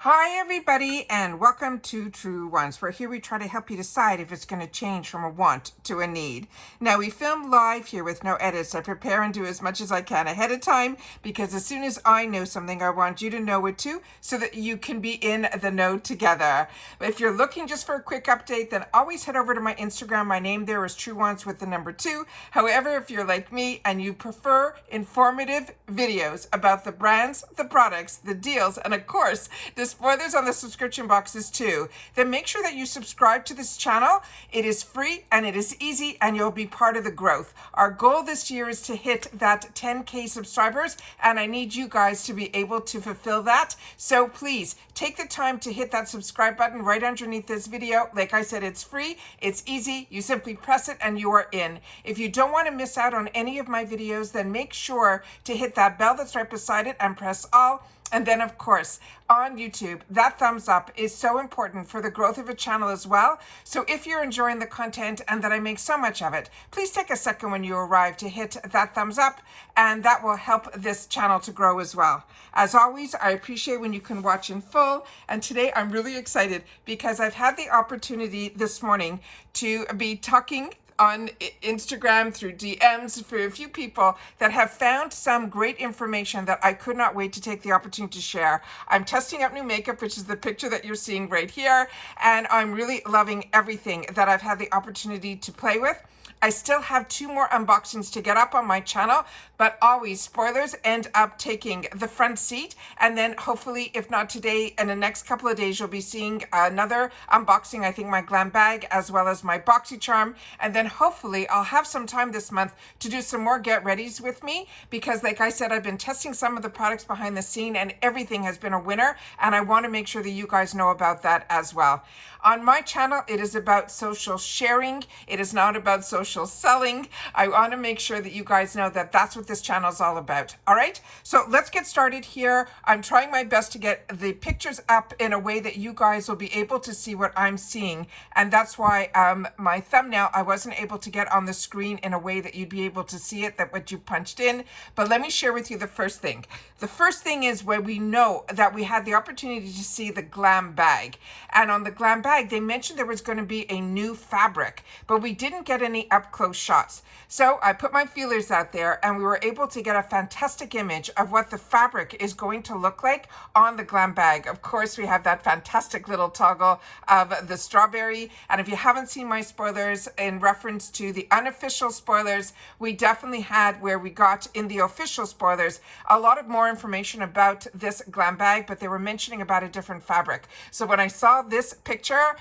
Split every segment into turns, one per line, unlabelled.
Hi everybody and welcome to Truewants, where here we try to help you decide if it's going to change from a want to a need. Now we film live here with no edits. I prepare and do as much as I can ahead of time because as soon as I know something, I want you to know it too so that you can be in the know together. If you're looking just for a quick update, then always head over to my Instagram. My name there is Truewants with the number 2. However, if you're like me and you prefer informative videos about the brands, the products, the deals, and of course, the spoilers on the subscription boxes too, then make sure that you subscribe to this channel. It is free and it is easy and you'll be part of the growth. Our goal this year is to hit that 10K subscribers and I need you guys to be able to fulfill that. So please take the time to hit that subscribe button right underneath this video. Like I said, it's free, it's easy. You simply press it and you are in. If you don't want to miss out on any of my videos, then make sure to hit that bell that's right beside it and press all. And then, of course, on YouTube, that thumbs up is so important for the growth of a channel as well. So if you're enjoying the content and that I make so much of it, please take a second when you arrive to hit that thumbs up, and that will help this channel to grow as well. As always, I appreciate when you can watch in full. And today I'm really excited because I've had the opportunity this morning to be talking on Instagram through DMs for a few people that have found some great information that I could not wait to take the opportunity to share. I'm testing out new makeup, which is the picture that you're seeing right here, and I'm really loving everything that I've had the opportunity to play with. I still have 2 more unboxings to get up on my channel, but always spoilers end up taking the front seat. And then hopefully, if not today, in the next couple of days, you'll be seeing another unboxing. I think my Glam Bag as well as my BoxyCharm. And then hopefully I'll have some time this month to do some more get readies with me because like I said, I've been testing some of the products behind the scene and everything has been a winner. And I want to make sure that you guys know about that as well. On my channel, it is about social sharing. It is not about social selling. I want to make sure that you guys know that that's what this channel is all about. All right, so let's get started here. I'm trying my best to get the pictures up in a way that you guys will be able to see what I'm seeing. And that's why my thumbnail, I wasn't able to get on the screen in a way that you'd be able to see it, that what you punched in. But let me share with you the first thing. The first thing is where we know that we had the opportunity to see the Glam Bag. And on the Glam Bag, they mentioned there was going to be a new fabric, but we didn't get any up close shots. So I put my feelers out there and we were able to get a fantastic image of what the fabric is going to look like on the Glam Bag. Of course, we have that fantastic little toggle of the strawberry. And if you haven't seen my spoilers in reference to the unofficial spoilers, we definitely had where we got in the official spoilers a lot of more information about this Glam Bag, but they were mentioning about a different fabric. So when I saw this picture,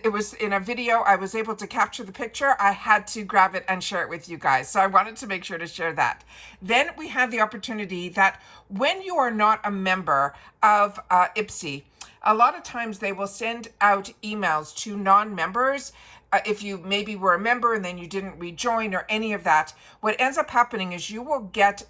it was in a video, I was able to capture the picture. I had to grab it and share it with you guys. So I wanted to make sure to share that. Then we have the opportunity that when you are not a member of IPSY, a lot of times they will send out emails to non-members. If you maybe were a member and then you didn't rejoin or any of that, what ends up happening is you will get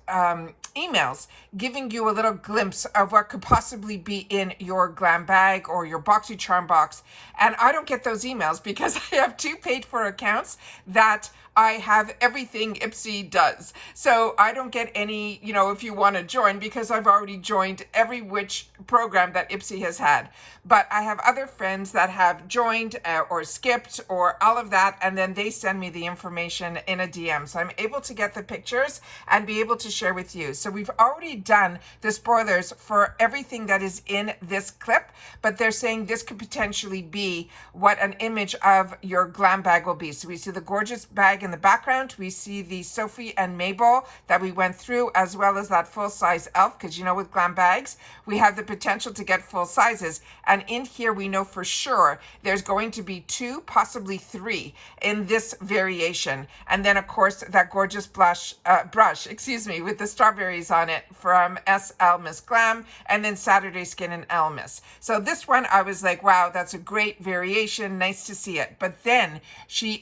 emails giving you a little glimpse of what could possibly be in your Glam Bag or your BoxyCharm box. And I don't get those emails because I have 2 paid for accounts that I have everything IPSY does. So I don't get any, if you want to join, because I've already joined every which program that IPSY has had. But I have other friends that have joined or skipped or all of that, and then they send me the information in a DM. So I'm able to get the pictures and be able to share with you. So we've already done the spoilers for everything that is in this clip, but they're saying this could potentially be what an image of your Glam Bag will be. So we see the gorgeous bag in the background. We see the Sophie and Mabel that we went through, as well as that full-size elf, because with Glam Bags, we have the potential to get full sizes. And in here, we know for sure there's going to be 2, possibly 3 in this variation. And then, of course, that gorgeous brush, with the strawberries on it from SL Miss Glam, and then Saturday Skin and L Miss. So this one, I was like, wow, that's a great variation. Nice to see it. But then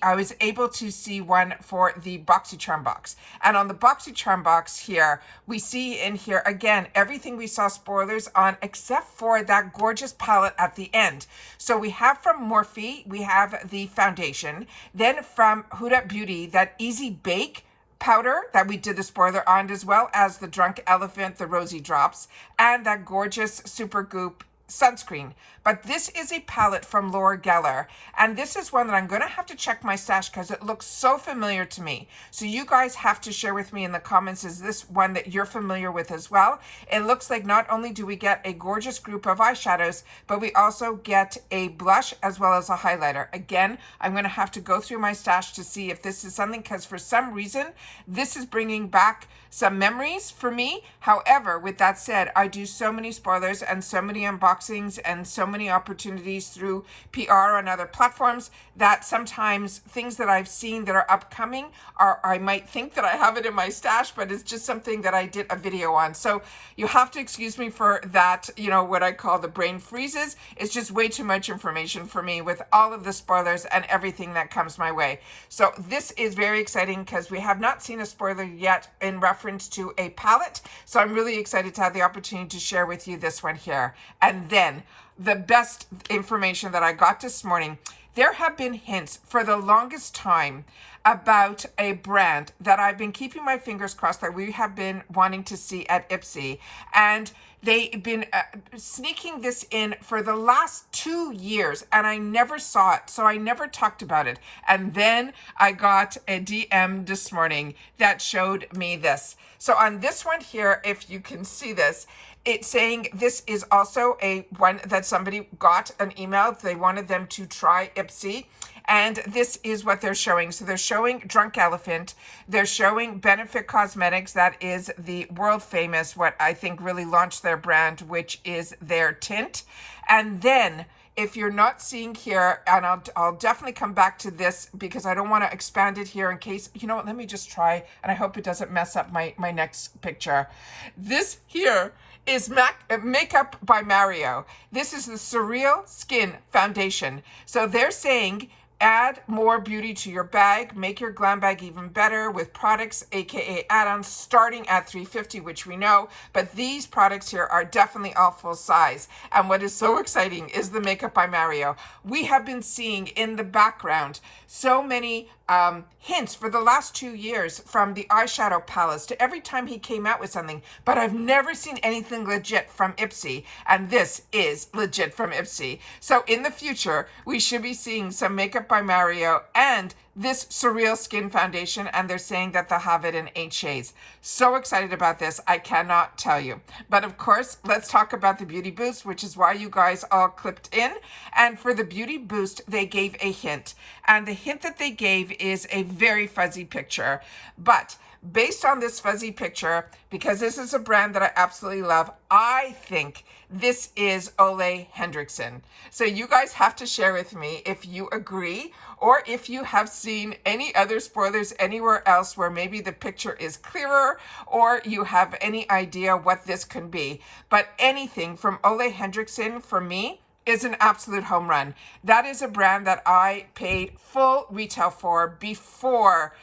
I was able to see one for the BoxyCharm box. And on the BoxyCharm box here, we see in here, again, everything we saw spoilers on except for that gorgeous palette at the end. So we have from Morphe, we have the foundation. Then from Huda Beauty, that Easy Bake powder that we did the spoiler on, as well as the Drunk Elephant, the Rosy Drops, and that gorgeous Super Goop sunscreen. But this is a palette from Laura Geller, and this is one that I'm going to have to check my stash because it looks so familiar to me. So you guys have to share with me in the comments, is this one that you're familiar with as well? It looks like not only do we get a gorgeous group of eyeshadows, but we also get a blush as well as a highlighter. Again, I'm going to have to go through my stash to see if this is something, because for some reason, this is bringing back some memories for me. However, with that said, I do so many spoilers and so many unboxings and so many opportunities through PR on other platforms that sometimes things that I've seen that are upcoming are, I might think that I have it in my stash, but it's just something that I did a video on. So you have to excuse me for that, you know, what I call the brain freezes. It's just way too much information for me with all of the spoilers and everything that comes my way. So this is very exciting because we have not seen a spoiler yet in reference to a palette. So I'm really excited to have the opportunity to share with you this one here. And then the best information that I got this morning, there have been hints for the longest time about a brand that I've been keeping my fingers crossed that we have been wanting to see at IPSY. And they've been sneaking this in for the last 2 years, and I never saw it, so I never talked about it. And then I got a DM this morning that showed me this. So on this one here, if you can see this, it's saying this is also a one that somebody got an email. They wanted them to try IPSY. And this is what they're showing. So they're showing Drunk Elephant. They're showing Benefit Cosmetics. That is the world famous, what I think really launched their brand, which is their tint. And then if you're not seeing here, and I'll definitely come back to this because I don't want to expand it here in case, you know what, let me just try, and I hope it doesn't mess up my next picture. This here is Makeup by Mario. This is the Surreal Skin Foundation. So they're saying, add more beauty to your bag, make your glam bag even better with products, aka add-ons, starting at $350, which we know, but these products here are definitely all full size. And what is so exciting is the Makeup by Mario. We have been seeing in the background so many hints for the last 2 years, from the eyeshadow palettes to every time he came out with something, but I've never seen anything legit from IPSY, and this is legit from IPSY. So in the future, we should be seeing some Makeup by Mario and this Surreal Skin Foundation, and they're saying that they'll have it in 8 shades. So excited about this, I cannot tell you. But of course, let's talk about the Beauty Boost, which is why you guys all clipped in. And for the Beauty Boost, they gave a hint. And the hint that they gave is a very fuzzy picture. But based on this fuzzy picture, because this is a brand that I absolutely love, I think this is Ole Henriksen. So you guys have to share with me if you agree, or if you have seen any other spoilers anywhere else where maybe the picture is clearer, or you have any idea what this could be. But anything from Ole Henriksen, for me, is an absolute home run. That is a brand that I paid full retail for before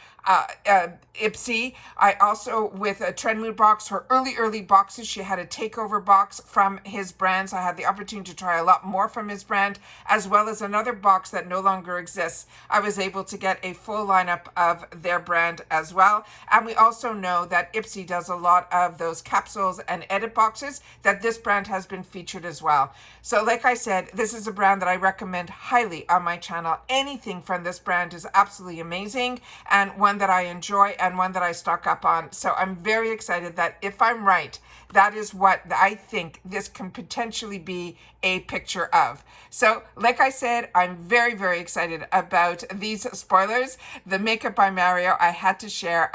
IPSY. I also, with a Trend Mood box, her early boxes, she had a takeover box from his brands. I had the opportunity to try a lot more from his brand, as well as another box that no longer exists. I was able to get a full lineup of their brand as well. And we also know that IPSY does a lot of those capsules and edit boxes that this brand has been featured as well. So like I said, this is a brand that I recommend highly on my channel. Anything from this brand is absolutely amazing, and one that I enjoy and one that I stock up on. So I'm very excited that if I'm right, that is what I think this can potentially be a picture of. So like I said, I'm very excited about these spoilers. The Makeup by Mario, I had to share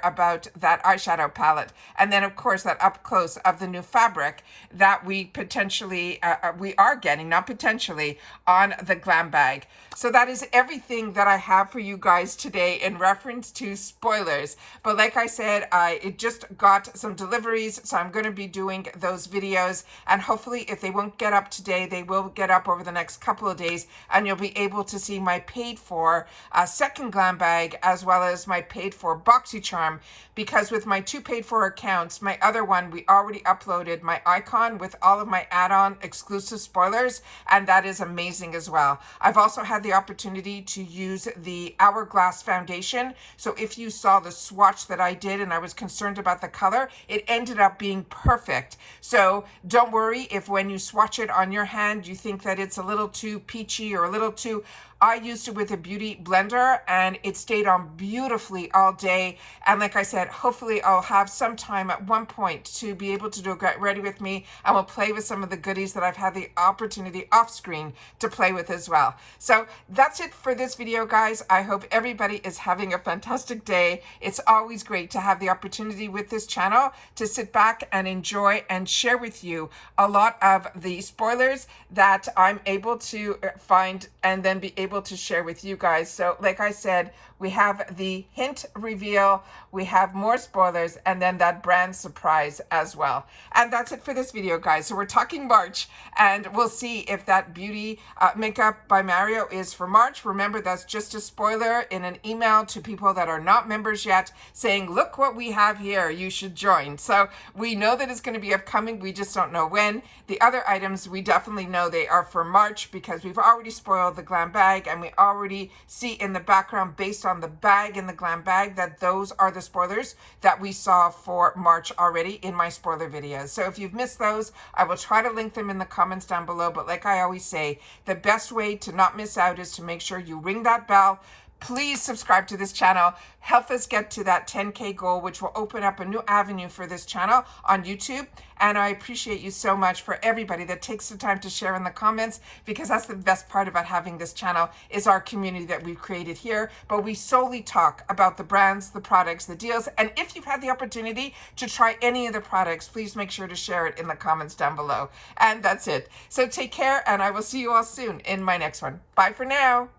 about that eyeshadow palette. And then of course that up close of the new fabric that we potentially, we are getting, not potentially, on the Glam Bag. So that is everything that I have for you guys today in reference to spoilers. But like I said, it just got some deliveries, so I'm going to be doing those videos, and hopefully if they won't get up today, they will get up over the next couple of days, and you'll be able to see my paid for second Glam Bag, as well as my paid for BoxyCharm, because with my 2 paid for accounts, my other one, we already uploaded my icon with all of my add-on exclusive spoilers, and that is amazing as well. I've also had the opportunity to use the Hourglass Foundation impression. So if you saw the swatch that I did and I was concerned about the color, it ended up being perfect. So don't worry if when you swatch it on your hand, you think that it's a little too peachy or a little too... I used it with a beauty blender and it stayed on beautifully all day. And like I said, hopefully I'll have some time at one point to be able to do a Get Ready With Me, and we'll play with some of the goodies that I've had the opportunity off screen to play with as well. So that's it for this video, guys. I hope everybody is having a fantastic day. It's always great to have the opportunity with this channel to sit back and enjoy and share with you a lot of the spoilers that I'm able to find and then be able to share with you guys. So like I said, we have the hint reveal, we have more spoilers, and then that brand surprise as well. And that's it for this video, guys. So we're talking March, and we'll see if that beauty makeup by Mario is for March. Remember, that's just a spoiler in an email to people that are not members yet, saying, look what we have here, you should join. So we know that it's going to be upcoming, we just don't know when. The other items, we definitely know they are for March because we've already spoiled the Glam Bag, and we already see in the background, based on the bag in the Glam Bag, that those are the spoilers that we saw for March already in my spoiler videos. So if you've missed those, I will try to link them in the comments down below. But like I always say, the best way to not miss out is to make sure you ring that bell. Please subscribe to this channel. Help us get to that 10K goal, which will open up a new avenue for this channel on YouTube. And I appreciate you so much for everybody that takes the time to share in the comments, because that's the best part about having this channel is our community that we've created here. But we solely talk about the brands, the products, the deals. And if you've had the opportunity to try any of the products, please make sure to share it in the comments down below. And that's it. So take care, and I will see you all soon in my next one. Bye for now.